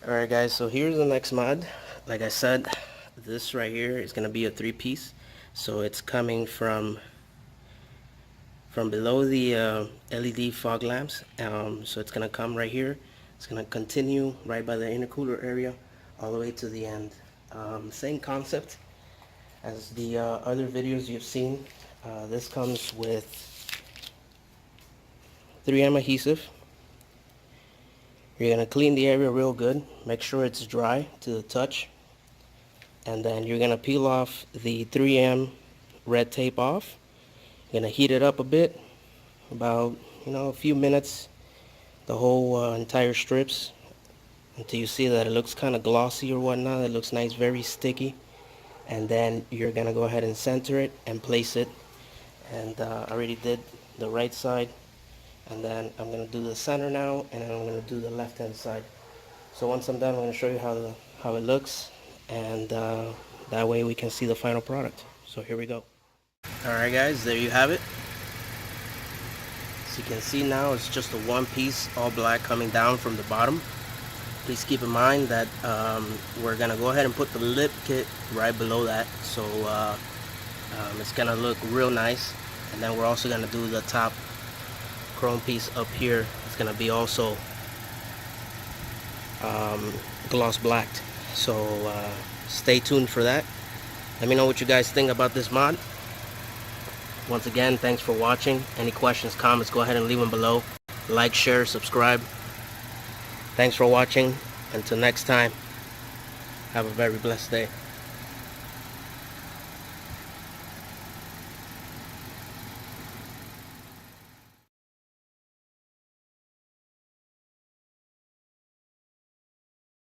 Alright guys, so here's the next mod. Like I said, this right here is going to be a three-piece. So it's coming from below the LED fog lamps. So it's going to come right here. It's going to continue right by the intercooler area all the way to the end. Same concept as the other videos you've seen. This comes with 3M adhesive. You're going to clean the area real good. Make sure it's dry to the touch. And then you're going to peel off the 3M red tape off. You're going to heat it up a bit, about a few minutes, the whole entire strips, until you see that it looks kind of glossy or whatnot. It looks nice, very sticky. And then you're going to go ahead and center it and place it. And I already did the right side. And then I'm going to do the center now, and then I'm going to do the left hand side. So once I'm done, I'm going to show you how it looks, and that way we can see the final product. So here we go. Alright guys, there you have it. As you can see now, it's just a one piece all black coming down from the bottom. Please keep in mind that we're going to go ahead and put the lip kit right below that, so it's going to look real nice. And then we're also going to do the top chrome piece up here. It's going to be also gloss blacked. So stay tuned for that. Let me know what you guys think about this mod. Once again, thanks for watching. Any questions, comments, go ahead and leave them below. Like, share, subscribe. Thanks for watching. Until next time, have a very blessed day.